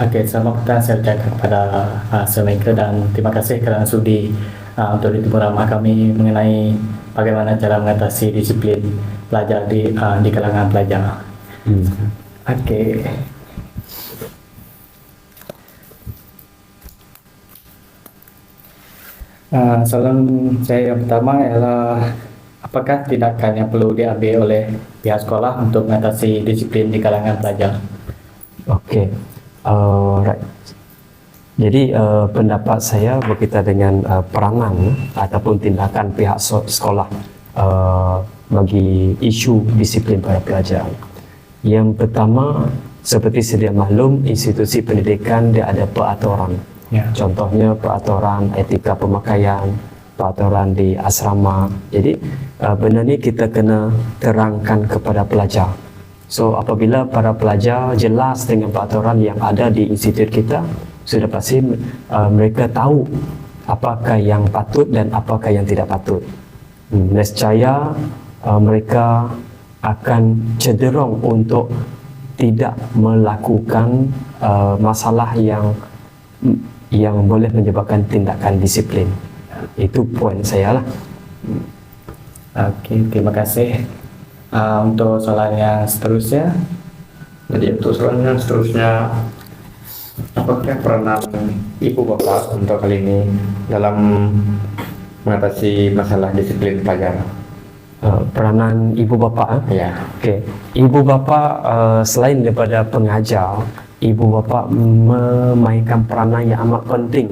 Oke, selamat petang saya ucapkan kepada Semeka dan terima kasih kerana sudi untuk ditemu ramah kami mengenai bagaimana cara mengatasi disiplin pelajar di kalangan pelajar. Oke. Soalan saya yang pertama ialah apakah tindakan yang perlu diambil oleh pihak sekolah untuk mengatasi disiplin di kalangan pelajar? Okey, right. Jadi pendapat saya berkaitan dengan peranan ataupun tindakan pihak sekolah bagi isu disiplin pada pelajar. Yang pertama, seperti sedia maklum, institusi pendidikan dia ada peraturan. Contohnya peraturan etika pemakaian, peraturan di asrama. Jadi benda ni kita kena terangkan kepada pelajar. So apabila para pelajar jelas dengan peraturan yang ada di institut kita, sudah pasti mereka tahu apakah yang patut dan apakah yang tidak patut. Nescaya mereka akan cenderung untuk tidak melakukan masalah yang boleh menyebabkan tindakan disiplin. Itu poin saya lah. Okey, terima kasih. Untuk soalan yang seterusnya, Jadi untuk soalan yang seterusnya, apakah peranan ibu bapa untuk kali ini dalam mengatasi masalah disiplin pelajar? Peranan ibu bapa. Ya. Okey, ibu bapa selain daripada pengajar, ibu bapa memainkan peranan yang amat penting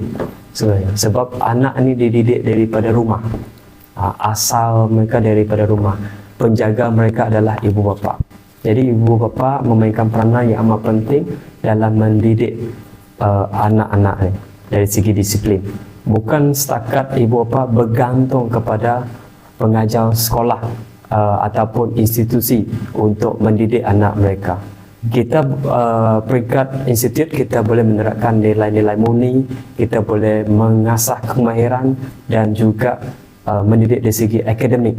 sebenarnya. Sebab anak ni dididik daripada rumah. Asal mereka daripada rumah. Penjaga mereka adalah ibu bapa. Jadi ibu bapa memainkan peranan yang amat penting dalam mendidik anak-anak ni dari segi disiplin. Bukan setakat ibu bapa bergantung kepada pengajar sekolah ataupun institusi untuk mendidik anak mereka. Kita peringkat institut kita boleh menerapkan nilai-nilai murni, kita boleh mengasah kemahiran dan juga mendidik dari segi akademik.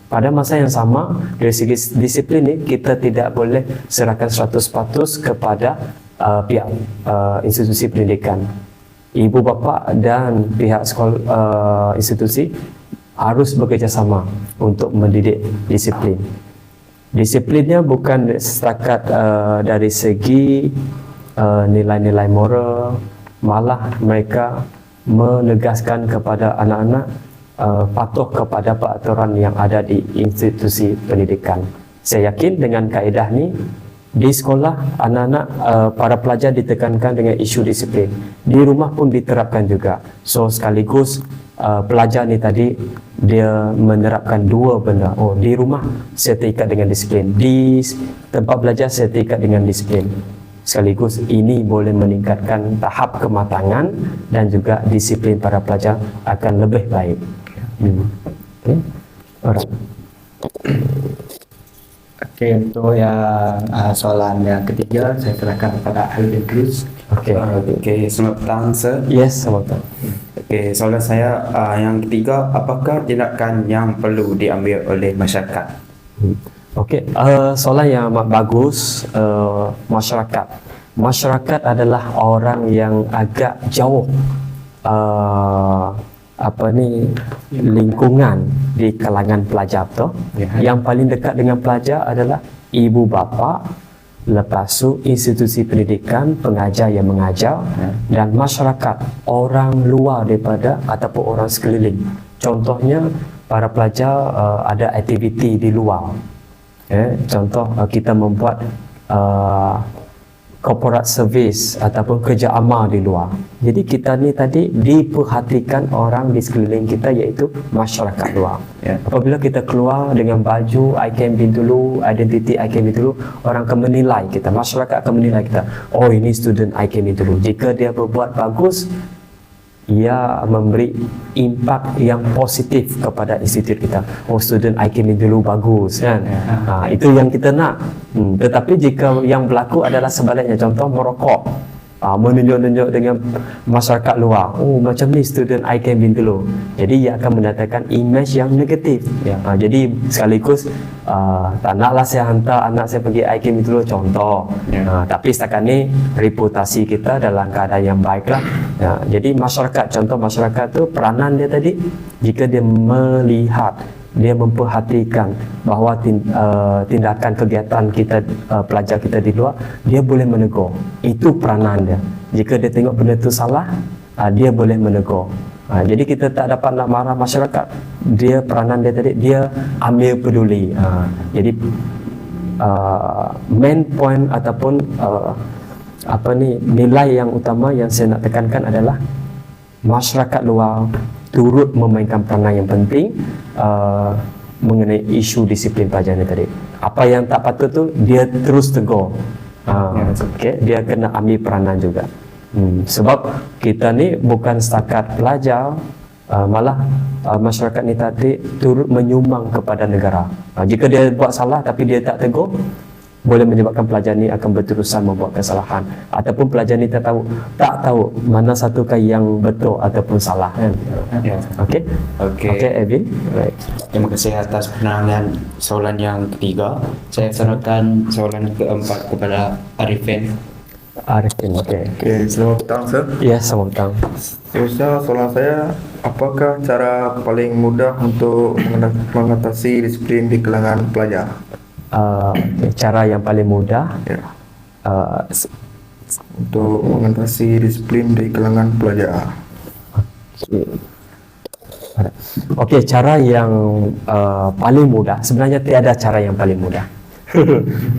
Pada masa yang sama, dari segi disiplin ni kita tidak boleh serahkan 100% kepada pihak institusi pendidikan. Ibu bapa dan pihak sekolah institusi harus bekerjasama untuk mendidik disiplin. Disiplinnya bukan setakat dari segi nilai-nilai moral, malah mereka menegaskan kepada anak-anak patuh kepada peraturan yang ada di institusi pendidikan. Saya yakin dengan kaedah ni di sekolah anak-anak para pelajar ditekankan dengan isu disiplin. Di rumah pun diterapkan juga. So sekaligus pelajar ni tadi dia menerapkan dua benda. Oh, di rumah saya terikat dengan disiplin, di tempat belajar saya terikat dengan disiplin. Sekaligus ini boleh meningkatkan tahap kematangan dan juga disiplin para pelajar akan lebih baik. Okay. Alright. Okey, untuk yang soalan yang ketiga saya serahkan kepada Alvin Cruz. Okey, selamat petang sir. Yes, selamat petang. Okey, soalan saya yang ketiga, apakah tindakan yang perlu diambil oleh masyarakat? Okey, soalan yang amat bagus. Masyarakat adalah orang yang agak jauh lingkungan di kalangan pelajar tu. Yang paling dekat dengan pelajar adalah ibu bapa, lepas tu institusi pendidikan, pengajar yang mengajar, dan masyarakat, orang luar daripada ataupun orang sekeliling. Contohnya para pelajar ada aktiviti di luar. Contoh kita membuat corporate service ataupun kerja amal di luar. Jadi kita ni tadi diperhatikan orang di sekeliling kita, iaitu masyarakat luar. Apabila kita keluar dengan baju I can be dulu, identiti I can be dulu, orang akan menilai kita, masyarakat akan menilai kita. Oh, ini student I can be dulu. Jika dia berbuat bagus, ia memberi impak yang positif kepada institut kita. Oh, student IKM dulu bagus kan. Itu yang kita nak. Tetapi jika yang berlaku adalah sebaliknya, contoh merokok, menunjuk-nunjuk dengan masyarakat luar. Oh, macam ni student IKM Bintulu. Jadi ia akan mendatangkan image yang negatif. Jadi sekaligus tak naklah saya hantar anak saya pergi IKM Bintulu contoh. Tapi setakat ni reputasi kita dalam keadaan yang baiklah. Jadi masyarakat, contoh masyarakat tu peranan dia tadi, jika dia melihat, dia memperhatikan bahawa tindakan kegiatan kita, pelajar kita di luar, dia boleh menegur. Itu peranan dia. Jika dia tengok benda itu salah, dia boleh menegur. Jadi kita tak dapat nak marah masyarakat. Dia peranan dia tadi, dia ambil peduli. Jadi main point ataupun nilai yang utama yang saya nak tekankan adalah masyarakat luar turut memainkan peranan yang penting mengenai isu disiplin pelajar ni tadi. Apa yang tak patut tu dia terus tegur. Dia kena ambil peranan juga. Sebab kita ni bukan setakat pelajar, malah masyarakat ni tadi turut menyumbang kepada negara. Jika dia buat salah tapi dia tak tegur, boleh menyebabkan pelajar ni akan berterusan membuat kesalahan, ataupun pelajar ni tak tahu mana satukah yang betul ataupun salah, kan? Okey, Evin. Right. Terima kasih atas penanganan soalan yang ketiga. Saya sanutkan soalan keempat kepada Arifin. Okey, selamat petang, Sir. Ya, selamat petang. Seterusnya soalan saya, apakah cara paling mudah untuk mengatasi disiplin di kalangan pelajar? Cara yang paling mudah untuk mengatasi disiplin di kalangan pelajar. Okey, cara yang paling mudah, sebenarnya tiada cara yang paling mudah.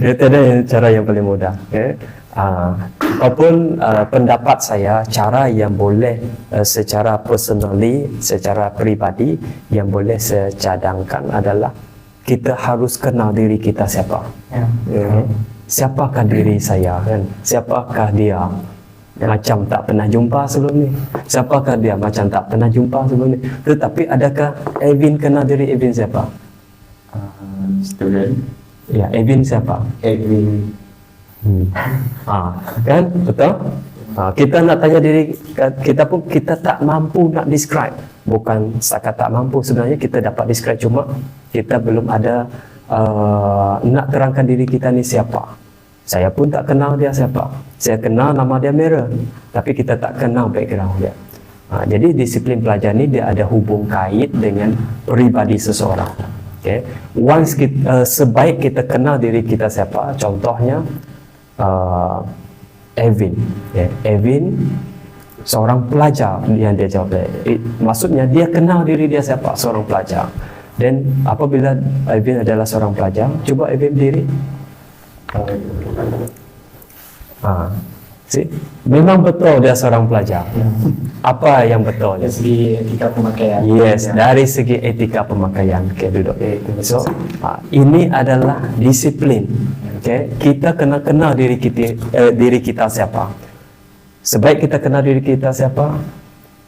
Tiada cara yang paling mudah. Apapun pendapat saya, cara yang boleh secara personally, secara peribadi yang boleh saya cadangkan adalah kita harus kenal diri kita siapa. Siapakah diri saya, kan? Siapakah dia? Macam tak pernah jumpa sebelum ni. Siapakah dia? Macam tak pernah jumpa sebelum ni. Tetapi adakah Evin kenal diri Evin siapa? Student. Ya, Evin siapa? Evin. Kan? Betul? Kita nak tanya diri kita pun kita tak mampu nak describe. Bukan setakat tak mampu, sebenarnya kita dapat describe, cuma kita belum ada nak terangkan diri kita ni siapa. Saya pun tak kenal dia siapa. Saya kenal nama dia Mira, tapi kita tak kenal background dia. Jadi disiplin pelajar ni dia ada hubung kait dengan peribadi seseorang. Once kita, sebaik kita kenal diri kita siapa, contohnya Evin. Evin seorang pelajar yang dia jawab. Maksudnya dia kenal diri dia siapa, seorang pelajar. Dan apabila Evin adalah seorang pelajar, cuba Evin berdiri. Memang betul dia seorang pelajar. Apa yang betul? Dari segi etika pemakaian. Yes, dari segi etika pemakaian. Duduk. So, ini adalah disiplin. Kita kena kenal diri kita siapa. Sebaik kita kenal diri kita siapa,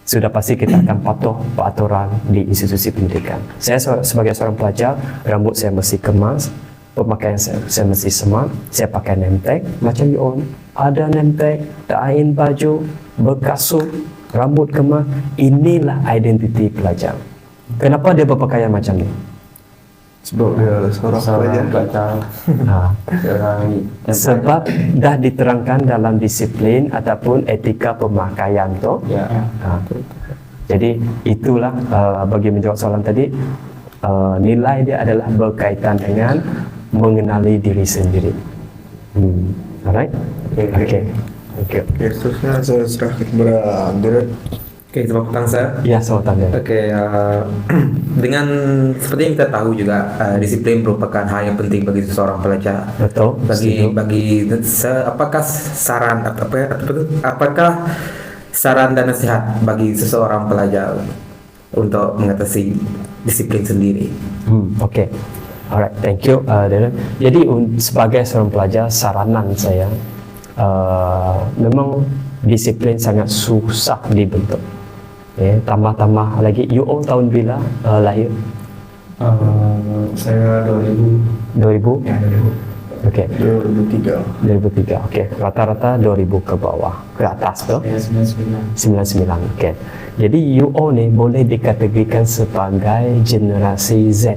sudah pasti kita akan patuh peraturan di institusi pendidikan. Saya sebagai seorang pelajar, rambut saya mesti kemas, pemakaian saya mesti smart, saya pakai name tag macam you all. Ada name tag, kain baju, berkasut, rambut kemas. Inilah identiti pelajar. Kenapa dia berpakaian macam ni? Sebab dia seorang pelajar. Sebab dah diterangkan dalam disiplin ataupun etika pemakaian tu. Jadi itulah bagi menjawab soalan tadi, nilai dia adalah berkaitan dengan mengenali diri sendiri. Alright? Okay. Seterusnya saya serahkan kepada Direk. Okey, selamat petang, Sir. Ya, selamat datang. Okey, dengan seperti yang kita tahu juga, disiplin merupakan hal yang penting bagi seseorang pelajar. Betul. Apakah saran dan nasihat bagi seseorang pelajar untuk mengatasi disiplin sendiri? Okey. Alright, thank you, Darren. Jadi sebagai seorang pelajar, saranan saya, memang disiplin sangat susah dibentuk. Tambah-tambah lagi, you all tahun bila lahir? Saya 2000. 2000? Ya, 2000. Okey. 2003. 2003. Okey. Rata-rata 2000 ke bawah, ke atas tu. Saya 99. 99. Okey. Jadi UO ni boleh dikategorikan sebagai generasi Z.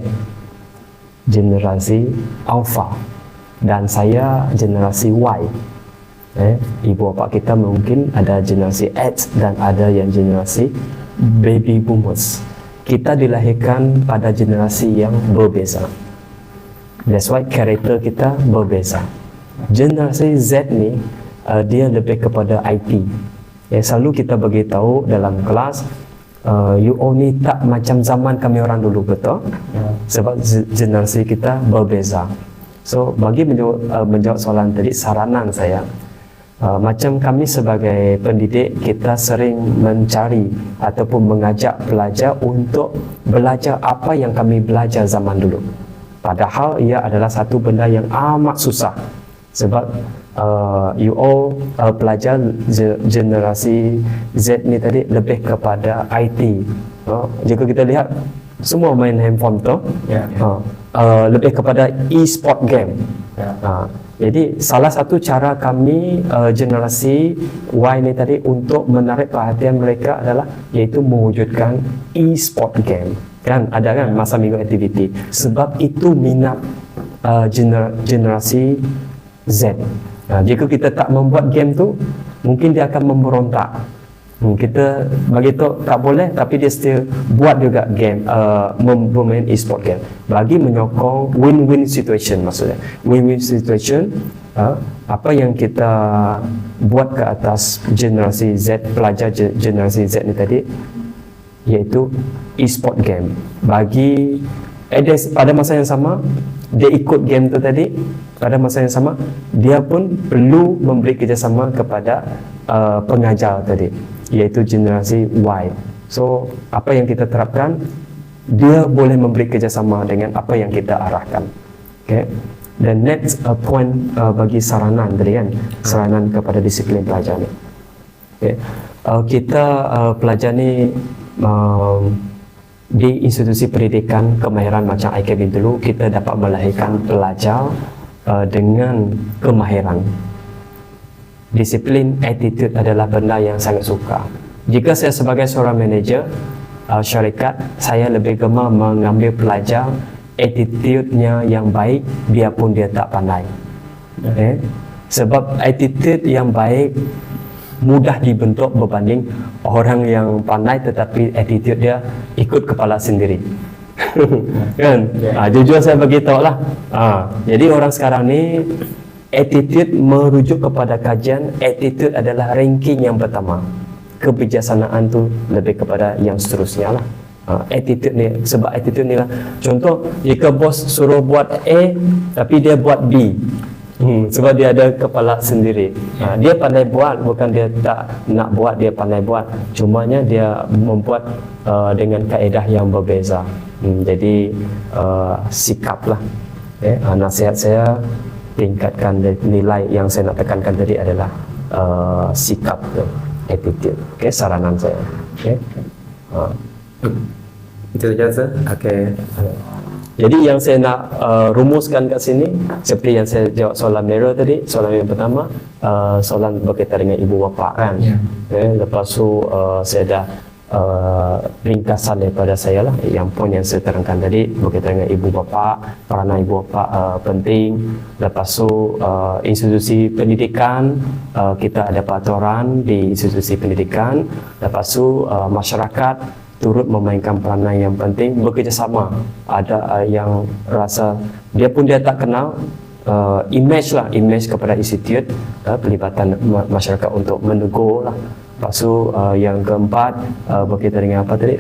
Generasi Alpha. Dan saya generasi Y. Ibu bapa kita mungkin ada generasi X dan ada yang generasi baby boomers. Kita dilahirkan pada generasi yang berbeza. That's why karakter kita berbeza. Generasi Z ni dia lebih kepada IT. Selalu kita beritahu dalam kelas UO ni tak macam zaman kami orang dulu, betul? Sebab generasi kita berbeza. So bagi menjawab soalan tadi, saranan saya, macam kami sebagai pendidik, kita sering mencari ataupun mengajak pelajar untuk belajar apa yang kami belajar zaman dulu. Padahal ia adalah satu benda yang amat susah. Sebab pelajar generasi Z ni tadi lebih kepada IT. Jika kita lihat, semua main handphone tu, lebih kepada e-sport game. Jadi salah satu cara kami generasi Y ni tadi untuk menarik perhatian mereka adalah iaitu mewujudkan e-sport game. Kan ada kan masa minggu aktiviti. Sebab itu minat generasi Z. Jika kita tak membuat game tu, mungkin dia akan memberontak. Kita bagi tahu tak boleh, tapi dia still buat juga game, bermain e-sport game bagi menyokong win-win situation. Maksudnya win-win situation, apa yang kita buat ke atas generasi Z, pelajar generasi Z ni tadi, iaitu e-sport game. Bagi pada masa yang sama dia ikut game tu tadi, pada masa yang sama dia pun perlu memberi kerjasama kepada pengajar tadi, iaitu generasi Y. So apa yang kita terapkan, dia boleh memberi kerjasama dengan apa yang kita arahkan. Okay. Dan next point bagi saranan tadi kan, saranan kepada disiplin pelajar ni. Okay. Kita pelajar ni di institusi pendidikan kemahiran macam IKB dulu, kita dapat melahirkan pelajar dengan kemahiran. Disiplin, attitude adalah benda yang sangat suka. Jika saya sebagai seorang manager syarikat, saya lebih gemar mengambil pelajar attitude-nya yang baik biarpun dia tak pandai. Sebab attitude yang baik mudah dibentuk berbanding orang yang pandai tetapi attitude dia ikut kepala sendiri. Kan? Jujur saya beritahu lah. Jadi orang sekarang ni attitude merujuk kepada kajian, attitude adalah ranking yang pertama. Kebijaksanaan tu lebih kepada yang seterusnya lah. Attitude ni, sebab attitude ni lah. Contoh, jika bos suruh buat A tapi dia buat B, sebab dia ada kepala sendiri. Dia pandai buat, bukan dia tak nak buat, dia pandai buat. Cumanya dia membuat dengan kaedah yang berbeza. Jadi sikap lah. Nasihat saya, tingkatkan nilai yang saya nak tekankan tadi adalah sikap tu, attitude. Saranan saya. Itu saja, Sir. Jadi yang saya nak rumuskan kat sini, seperti yang saya jawab soalan mirror tadi, soalan yang pertama, soalan berkaitan dengan ibu bapa kan. Lepas tu saya dah ringkasan daripada saya lah, yang poin yang saya terangkan tadi berkaitan dengan ibu bapa, peranan ibu bapa penting. Lepas tu institusi pendidikan, kita ada peraturan di institusi pendidikan. Lepas tu masyarakat turut memainkan peranan yang penting, bekerjasama. Ada yang rasa dia pun dia tak kenal image kepada institut, pelibatan masyarakat untuk menegur lah. Lepas tu yang keempat berkaitan dengan apa tadi,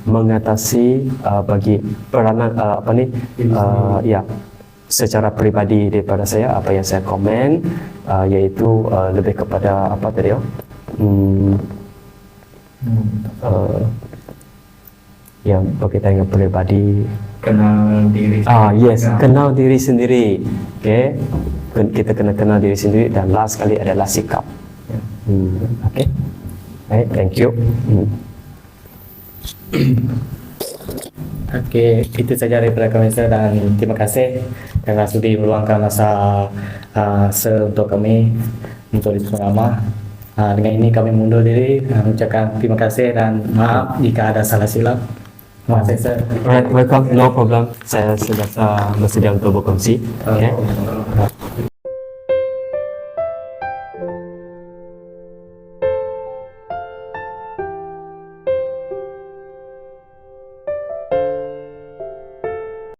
mengatasi bagi peranan secara peribadi daripada saya, apa yang saya komen, iaitu lebih kepada apa tadi yang berkaitan dengan peribadi, Kenal diri. kenal diri sendiri. Kita kena kenal diri sendiri, dan last sekali adalah sikap. Thank you. Oke, itu saja daripada kami Sir, dan terima kasih karena sudi meluangkan masa untuk kami untuk diskusi. Dengan ini kami mundur diri, mengucapkan terima kasih dan maaf jika ada salah silap. Terima kasih Sir. Alright, welcome, no problem. Saya sudah bersedia untuk berkongsi. Okay.